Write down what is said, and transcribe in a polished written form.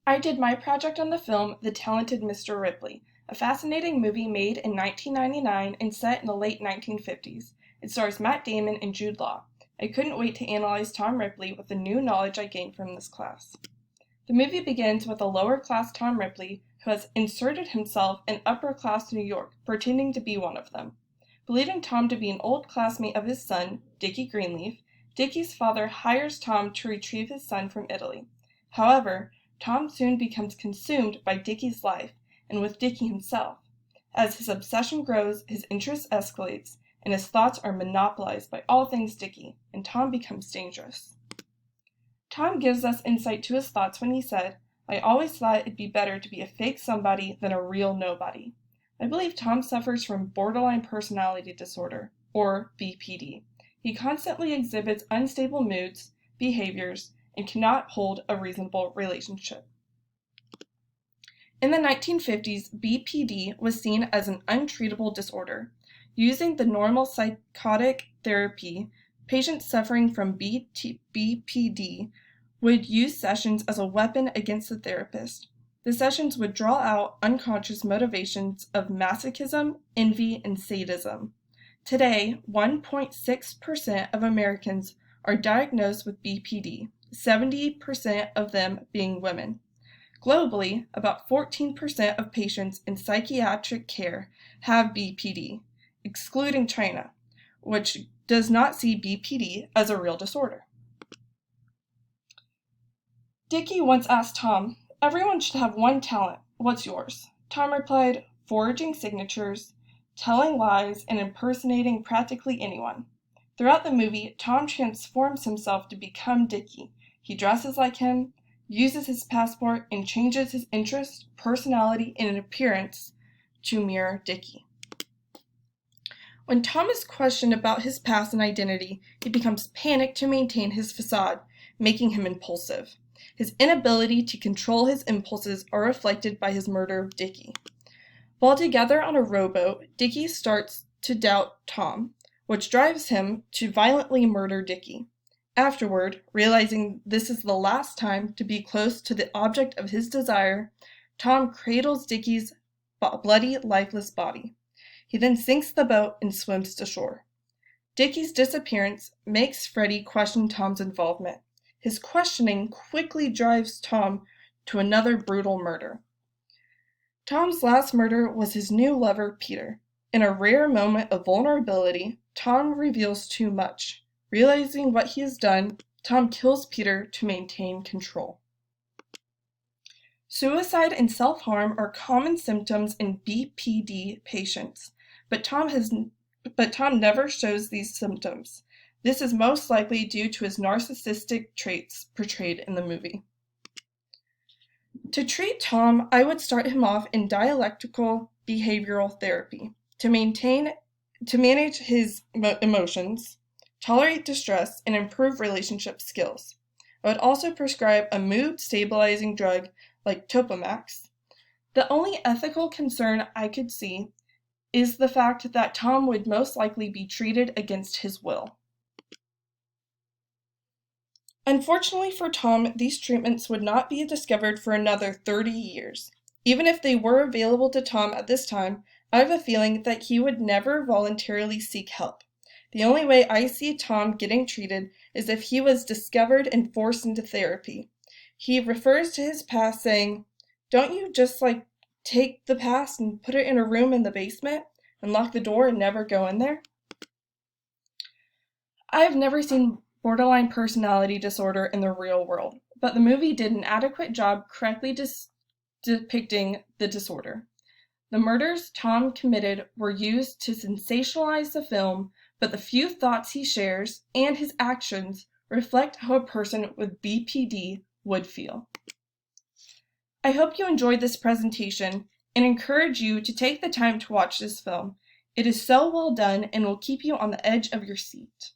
I did my project on the film The Talented Mr. Ripley, a fascinating movie made in 1999 and set in the late 1950s. It stars Matt Damon and Jude Law. I couldn't wait to analyze Tom Ripley with the new knowledge I gained from this class. The movie begins with a lower-class Tom Ripley who has inserted himself in upper-class New York, pretending to be one of them. Believing Tom to be an old classmate of his son, Dickie Greenleaf, Dickie's father hires Tom to retrieve his son from Italy. However, Tom soon becomes consumed by Dickie's life and with Dickie himself. As his obsession grows, his interest escalates, and his thoughts are monopolized by all things Dickie, and Tom becomes dangerous. Tom gives us insight to his thoughts when he said, "I always thought it'd be better to be a fake somebody than a real nobody." I believe Tom suffers from borderline personality disorder, or BPD. He constantly exhibits unstable moods, behaviors, and cannot hold a reasonable relationship. In the 1950s, BPD was seen as an untreatable disorder. Using the normal psychotic therapy, patients suffering from BPD would use sessions as a weapon against the therapist. The sessions would draw out unconscious motivations of masochism, envy, and sadism. Today, 1.6% of Americans are diagnosed with BPD, 70% of them being women. Globally, about 14% of patients in psychiatric care have BPD, excluding China, which does not see BPD as a real disorder. Dickie once asked Tom, "Everyone should have one talent. What's yours?" Tom replied, "Forging signatures, telling lies, and impersonating practically anyone." Throughout the movie, Tom transforms himself to become Dickie. He dresses like him, uses his passport, and changes his interest, personality, and appearance to mirror Dickie. When Tom is questioned about his past and identity, he becomes panicked to maintain his facade, making him impulsive. His inability to control his impulses are reflected by his murder of Dickie. While together on a rowboat, Dickie starts to doubt Tom, which drives him to violently murder Dickie. Afterward, realizing this is the last time to be close to the object of his desire, Tom cradles Dickie's bloody, lifeless body. He then sinks the boat and swims to shore. Dickie's disappearance makes Freddie question Tom's involvement. His questioning quickly drives Tom to another brutal murder. Tom's last murder was his new lover, Peter. In a rare moment of vulnerability, Tom reveals too much. Realizing what he has done, Tom kills Peter to maintain control. Suicide and self-harm are common symptoms in BPD patients, but Tom never shows these symptoms. This is most likely due to his narcissistic traits portrayed in the movie. To treat Tom, I would start him off in dialectical behavioral therapy to manage his emotions, tolerate distress, and improve relationship skills. I would also prescribe a mood-stabilizing drug like Topamax. The only ethical concern I could see is the fact that Tom would most likely be treated against his will. Unfortunately for Tom, these treatments would not be discovered for another 30 years. Even if they were available to Tom at this time, I have a feeling that he would never voluntarily seek help. The only way I see Tom getting treated is if he was discovered and forced into therapy. He refers to his past saying, "Don't you just take the past and put it in a room in the basement and lock the door and never go in there?" I have never seen borderline personality disorder in the real world, but the movie did an adequate job correctly depicting the disorder. The murders Tom committed were used to sensationalize the film, but the few thoughts he shares and his actions reflect how a person with BPD would feel. I hope you enjoyed this presentation and encourage you to take the time to watch this film. It is so well done and will keep you on the edge of your seat.